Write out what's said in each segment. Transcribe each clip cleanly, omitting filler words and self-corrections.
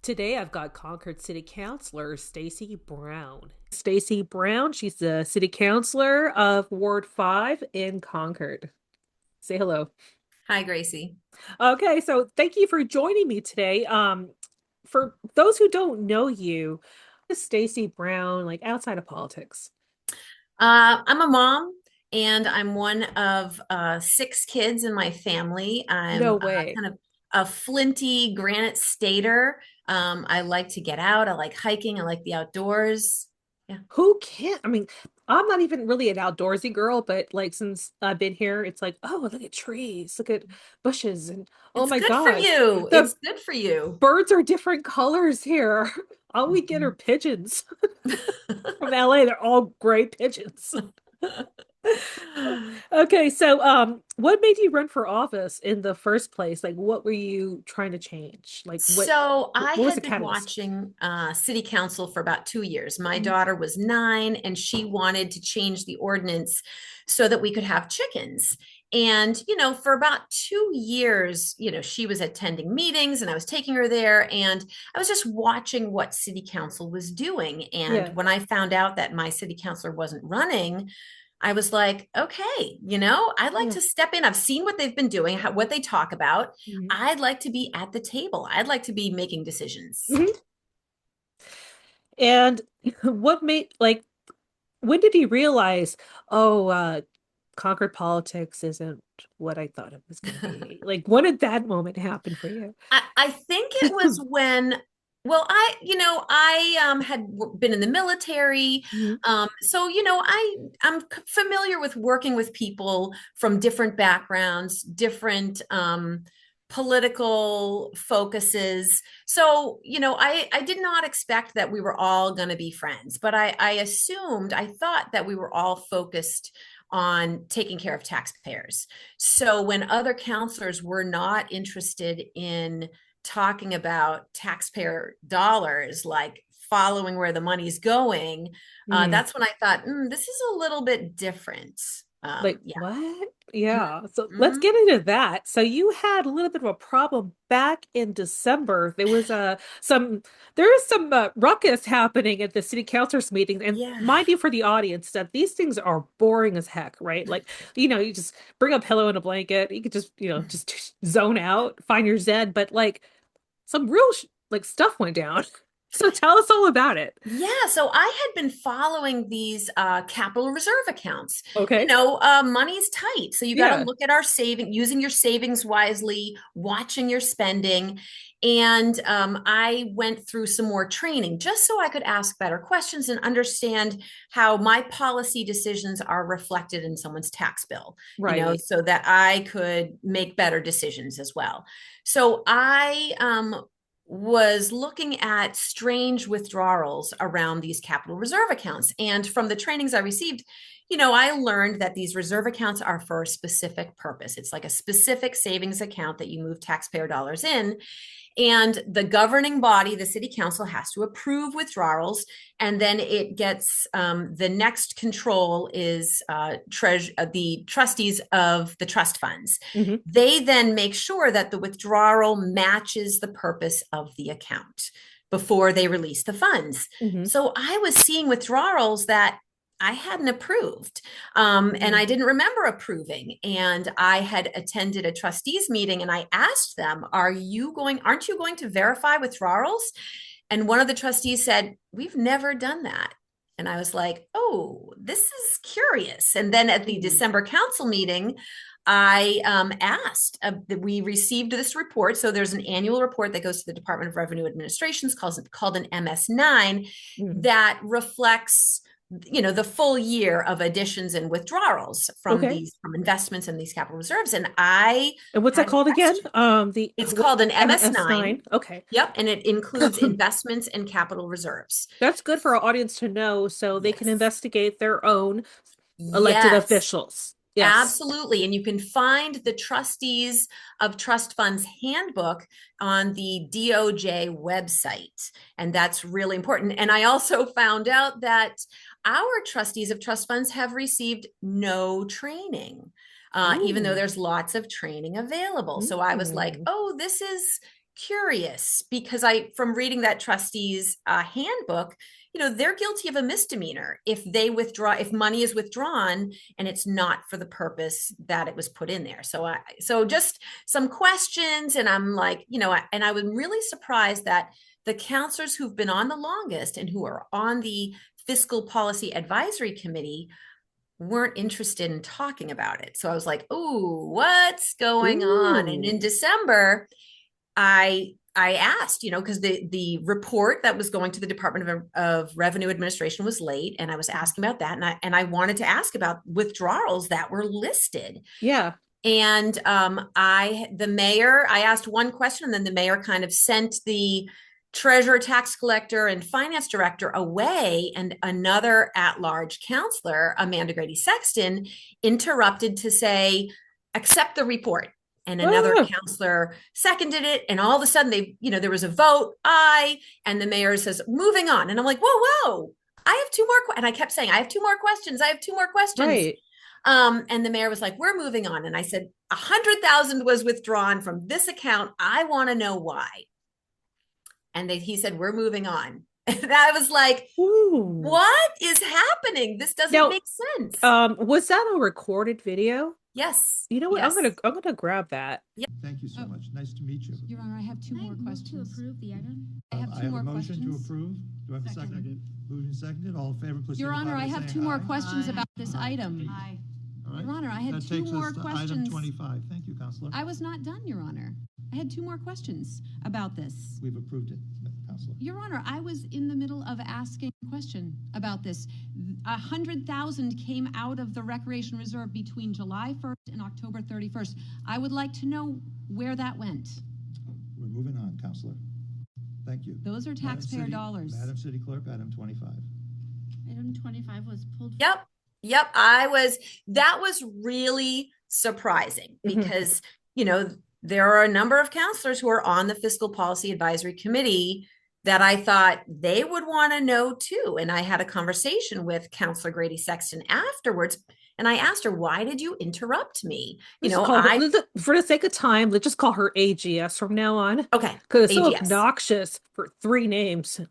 Today I've got Concord City Councillor Stacey Brown. Stacey Brown, she's the City Councillor of Ward 5 in Concord. Say hello. Hi, Gracie. Okay, so thank you for joining me today. For those who don't know you, is Stacey Brown like outside of politics? I'm a mom and I'm one of six kids in my family. I'm No way. kind of a flinty granite stater. I like to get out. I like hiking. I like the outdoors. Yeah. Who can't? I mean, I'm not even really an outdoorsy girl, but like since I've been here, it's like, oh, look at trees, look at bushes, and oh It's my good for gosh, you. the It's good for you. birds are different colors here. All we get are Mhm. pigeons from LA. They're all gray pigeons. Okay, so what made you run for office in the first place? Like what were you trying to change? Like So what I was the had been catalyst? watching city council for about 2 years. My Mhm. daughter was 9 and she wanted to change the ordinance so that we could have chickens. And, for about 2 years, she was attending meetings and I was taking her there and I was just watching what city council was doing. And Yeah. when I found out that my city councilor wasn't running, I was like, okay, I'd like Yeah. to step in. I've seen what they've been doing, what they talk about. Mhm. I'd like to be at the table. I'd like to be making decisions. Mhm. And what made like when did you realize, oh, Concord politics isn't what I thought it was going to be? Like, when did that moment happen for you? I think it was when, well, I had been in the military. Mhm. So, I'm familiar with working with people from different backgrounds, different political focuses. So, I did not expect that we were all going to be friends, but I thought that we were all focused on taking care of taxpayers. So when other counselors were not interested in talking about taxpayer dollars, like following where the money's going, Mhm. that's when I thought, this is a little bit different. Like, Yeah. what? Yeah. So let's Mhm. get into that. So you had a little bit of a problem back in December. There was there is some ruckus happening at the city councilors meeting. And Yeah. mind you, for the audience, that these things are boring as heck, right? Like, you just bring a pillow and a blanket. You could just, just zone out, find your zen. But like some real like stuff went down. So tell us all about it. Yeah, so I had been following these capital reserve accounts. Okay. Money's tight, so you got to Yeah. look at our saving, using your savings wisely, watching your spending. And I went through some more training just so I could ask better questions and understand how my policy decisions are reflected in someone's tax bill, Right. so that I could make better decisions as well. So I was looking at strange withdrawals around these capital reserve accounts. And from the trainings I received, I learned that these reserve accounts are for a specific purpose. It's like a specific savings account that you move taxpayer dollars in. And the governing body, the city council, has to approve withdrawals. And then it gets the next control is the trustees of the trust funds. Hmm. They then make sure that the withdrawal matches the purpose of the account before they release the funds. Hmm. So I was seeing withdrawals that I hadn't approved. And I didn't remember approving. And I had attended a trustees meeting and I asked them, aren't you going to verify withdrawals? And one of the trustees said, we've never done that. And I was like, oh, this is curious. And then at the Hmm. December council meeting, I asked, we received this report. So there's an annual report that goes to the Department of Revenue Administration, called an MS-9, Hmm. that reflects the full year of additions and withdrawals Okay. from investments and these capital reserves. And I And what's that had called again? questions. The It's what called an MS-9. MS9. Okay. Yep. And it includes investments and capital reserves. That's good for our audience to know so they can Yes. investigate their own elected Yes. officials. Yes. Absolutely. And you can find the Trustees of Trust Funds handbook on the DOJ website. And that's really important. And I also found out that our trustees of trust funds have received no training, even though Ooh. there's lots of training available. So I was like, Mm. oh, this is curious because from reading that trustee's handbook, they're guilty of a misdemeanor if money is withdrawn and it's not for the purpose that it was put in there. So just some questions, and I'm like, and I was really surprised that the counselors who've been on the longest and who are on the Fiscal Policy Advisory Committee weren't interested in talking about it. So I was like, "Ooh, what's going on?" And in December, I asked, because the report that was going to the Department of Revenue Administration was late, and I was asking about that, and I wanted to ask about withdrawals that were listed. Yeah. And I asked one question, and then the mayor kind of sent the treasurer, tax collector, and finance director away, and another at-large counselor, Amanda Grady Sexton, interrupted to say, "Accept the report." And another counselor seconded it. And all of a sudden there was a vote, aye. And the mayor says, "Moving on." And I'm like, whoa, I have two more. And I kept saying, "I have two more questions. I have two more questions." Right. And the mayor was like, "We're moving on." And I said, 100,000 was withdrawn from this account. I want to know why. And he said, "We're moving on." And I was like, Ooh. What is happening? This doesn't make sense. Was that a recorded video? Yes. You know what? Yes. I'm gonna grab that. Yep. Thank you so much. Nice to meet you. Your Honor, I have two more questions. To approve the item. I have two more a motion questions. to approve. Do I have a second? Moved and seconded. All in favor, please. Your Honor, I have two more questions about this item. Aye. All right. Your Honor, I had that two takes more us to questions. Item 25. Thank you, Councillor. I was not done, Your Honor. I had two more questions about this. We've approved it, Councillor. Your Honor, I was in the middle of asking a question about this. 100,000 came out of the Recreation Reserve between July 1st and October 31st. I would like to know where that went. We're moving on, Councillor. Thank you. Those are taxpayer dollars. Madam City Clerk, item 25. Item 25 was pulled. Yep. That was really surprising because, there are a number of counselors who are on the Fiscal Policy Advisory Committee that I thought they would want to know too. And I had a conversation with Councillor Grady Sexton afterwards, and I asked her, "Why did you interrupt me?" For the sake of time, let's just call her AGS from now on. Okay. Because it's so AGS. Obnoxious for three names.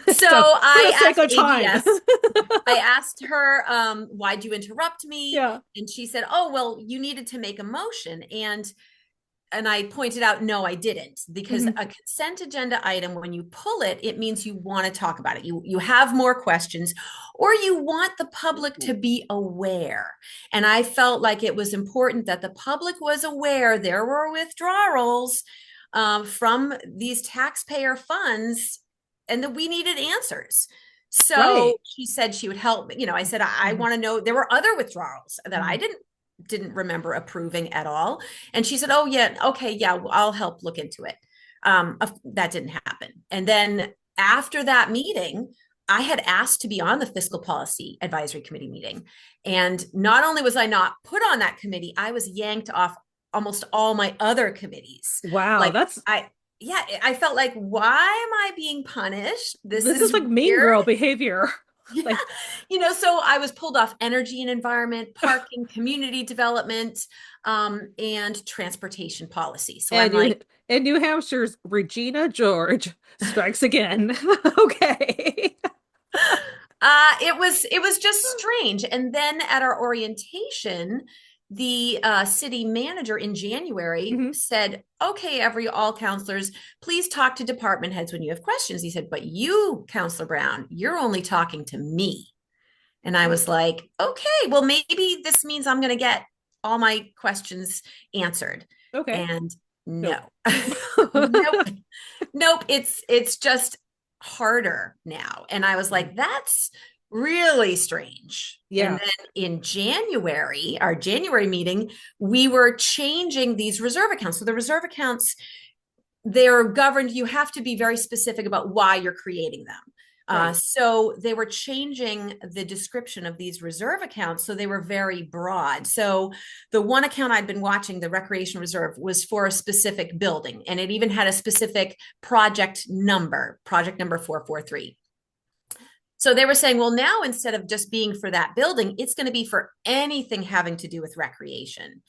So I asked AGS. I asked her, "Why'd you interrupt me?" Yeah. And she said, "Oh, well, you needed to make a motion." And I pointed out, no, I didn't, because a consent agenda item, when you pull it, it means you want to talk about it. You have more questions, or you want the public to be aware. And I felt like it was important that the public was aware there were withdrawals from these taxpayer funds, and that we needed answers. So she said she would help. I said, I want to know. There were other withdrawals that I didn't remember approving at all. And she said, "Oh yeah, okay, yeah, I'll help look into it." That didn't happen. And then after that meeting, I had asked to be on the Fiscal Policy Advisory Committee meeting. And not only was I not put on that committee, I was yanked off almost all my other committees. Wow, I felt like, why am I being punished? This is like mean girl behavior. Yeah. So I was pulled off energy and environment, parking, community development, and transportation policy. So in New Hampshire's Regina George strikes again. Okay. It was just strange. And then at our orientation, the city manager in January said, "Okay, all counselors, please talk to department heads when you have questions." He said, "But you, Councillor Brown, you're only talking to me." And I was like, okay, well, maybe this means I'm going to get all my questions answered. Okay. And no, nope. It's just harder now. And I was like, that's really strange. Yeah. And then in January, our January meeting, we were changing these reserve accounts. So the reserve accounts, they're governed. You have to be very specific about why you're creating them. Right. So they were changing the description of these reserve accounts. So they were very broad. So the one account I'd been watching, the Recreation Reserve, was for a specific building. And it even had a specific project number 443. So they were saying, well, now instead of just being for that building, it's going to be for anything having to do with recreation.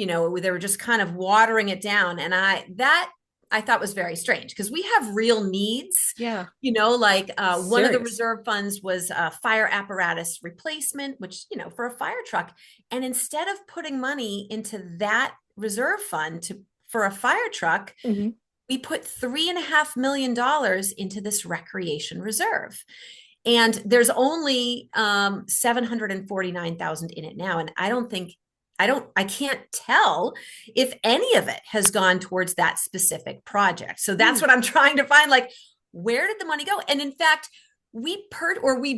they were just kind of watering it down. And I thought was very strange because we have real needs, Yeah. like one of the Serious. reserve funds was fire apparatus replacement, which, for a fire truck. And instead of putting money into that reserve fund for a fire truck, Mhm. we put $3.5 million into this recreation reserve. And there's only 749,000 in it now. And I can't tell if any of it has gone towards that specific project. So that's what I'm trying to find. Like, where did the money go? And in fact, we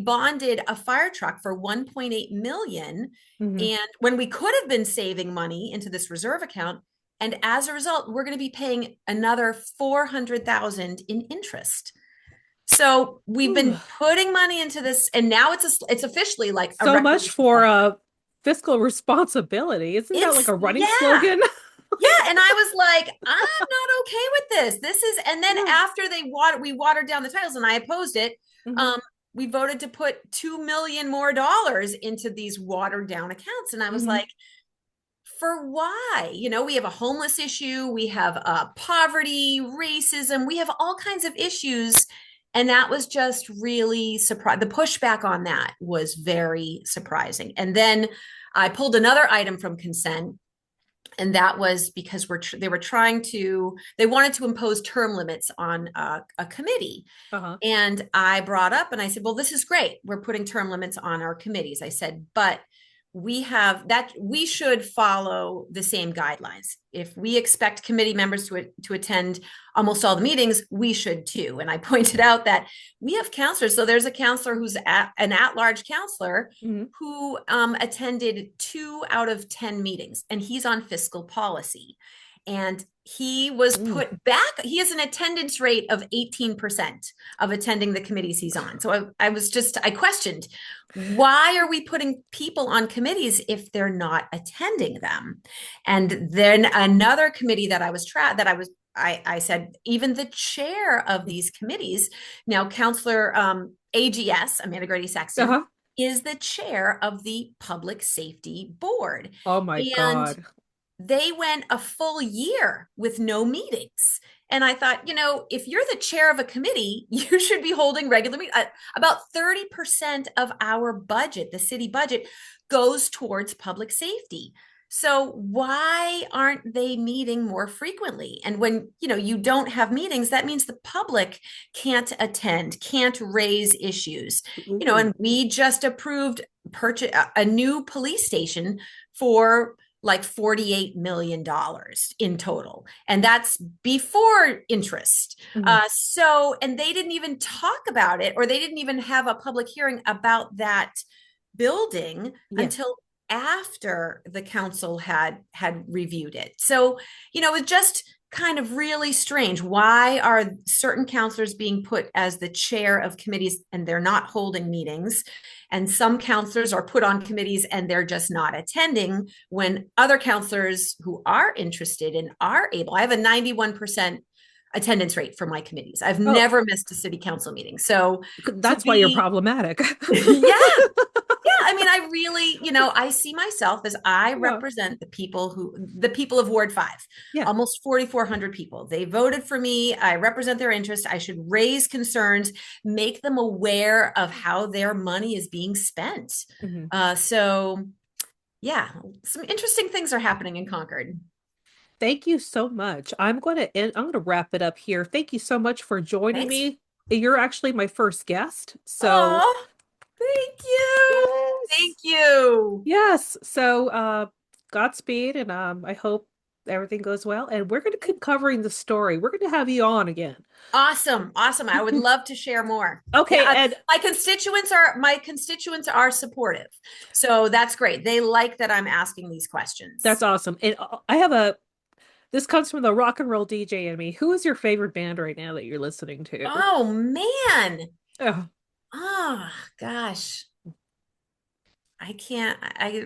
bonded a fire truck for 1.8 million. Mhm. And when we could have been saving money into this reserve account, and as a result, we're going to be paying another 400,000 in interest. So we've Ooh. been putting money into this, and now it's officially like a So much recreation for fund. fiscal responsibility. Isn't that like a running Yeah. slogan? Yeah, and I was like, I'm not okay with this. And then Yeah. after we watered down the titles and I opposed it, Mhm. we voted to put $2 million more dollars into these watered down accounts. And I was Mhm. like, for why? We have a homeless issue, we have poverty, racism, we have all kinds of issues. And that was just really surprised. The pushback on that was very surprising. And then I pulled another item from consent, and that was because they wanted to impose term limits on a committee. Uh-huh. And I brought up and I said, well, this is great. We're putting term limits on our committees. I said, but we should follow the same guidelines. If we expect committee members to attend almost all the meetings, we should too. And I pointed out that we have counselors. So there's a counselor who's an at-large counselor Mhm. who attended 2 out of 10 meetings, and he's on fiscal policy. And he was Mm. put back. He has an attendance rate of 18% of attending the committees he's on. So I questioned, why are we putting people on committees if they're not attending them? And then another committee that I said, even the chair of these committees, now Councillor AGS, Amanda Grady Sexton, Uh-huh. is the chair of the Public Safety Board. Oh my And God. they went a full year with no meetings. And I thought, if you're the chair of a committee, you should be holding regular meetings. About 30% of our budget, the city budget, goes towards public safety. So why aren't they meeting more frequently? And when, you don't have meetings, that means the public can't attend, can't raise issues. Ooh. And we just approved a new police station for like $48 million in total. And that's before interest. Mhm. And they didn't even talk about it, or they didn't even have a public hearing about that building Yeah. until after the council had reviewed it. So, it's just kind of really strange. Why are certain counselors being put as the chair of committees and they're not holding meetings? And some counselors are put on committees and they're just not attending, when other counselors who are interested and are able, I have a 91% attendance rate for my committees. I've Oh, never missed a city council meeting. So to that's why you're be, problematic. yeah, yeah, I mean, I really, I see myself as I Yeah. represent the people of Ward 5, Yeah. almost 4,400 people. They voted for me. I represent their interests. I should raise concerns, make them aware of how their money is being spent. Mhm. So yeah, some interesting things are happening in Concord. Thank you so much. I'm going to wrap it up here. Thank you so much for joining Thanks. me. You're actually my first guest. So, Oh, thank you. Thank yes. you. Yes. So, Godspeed, and I hope everything goes well. And we're going to keep covering the story. We're going to have you on again. Awesome. Awesome. I would love to share more. Okay, Yeah, and my constituents are supportive. So that's great. They like that I'm asking these that's questions. awesome. And this comes from the rock and roll DJ in me. Who is your favorite band right now that you're listening to? Oh man. Oh, Oh gosh. I can't,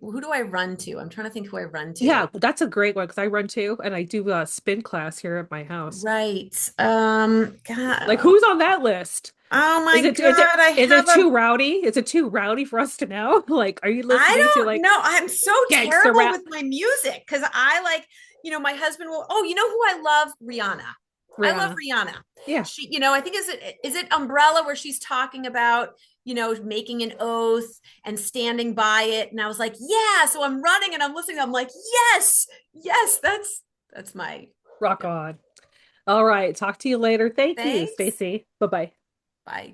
who do I run to? I'm trying to think who I run Yeah, to. that's a great one because I run too, and I do a spin class here at my house. Right. Like, God. who's on that list? Oh Is my it God. I is it have a, too rowdy? Is it too rowdy for us to know? Like, are you I listening to don't like know. I'm so gangster terrible rap? with my music because I like, my husband will, oh, you know who I love? Rihanna. I love Rihanna. Rihanna. Yeah. She, I think is it Umbrella where she's talking about, making an oath and standing by it. And I was like, yeah. So I'm running and I'm listening. I'm like, yes, yes, that's my, Rock yeah. on. All right. Talk to you later. Thank you, Thanks. Stacey. Bye-bye. Bye.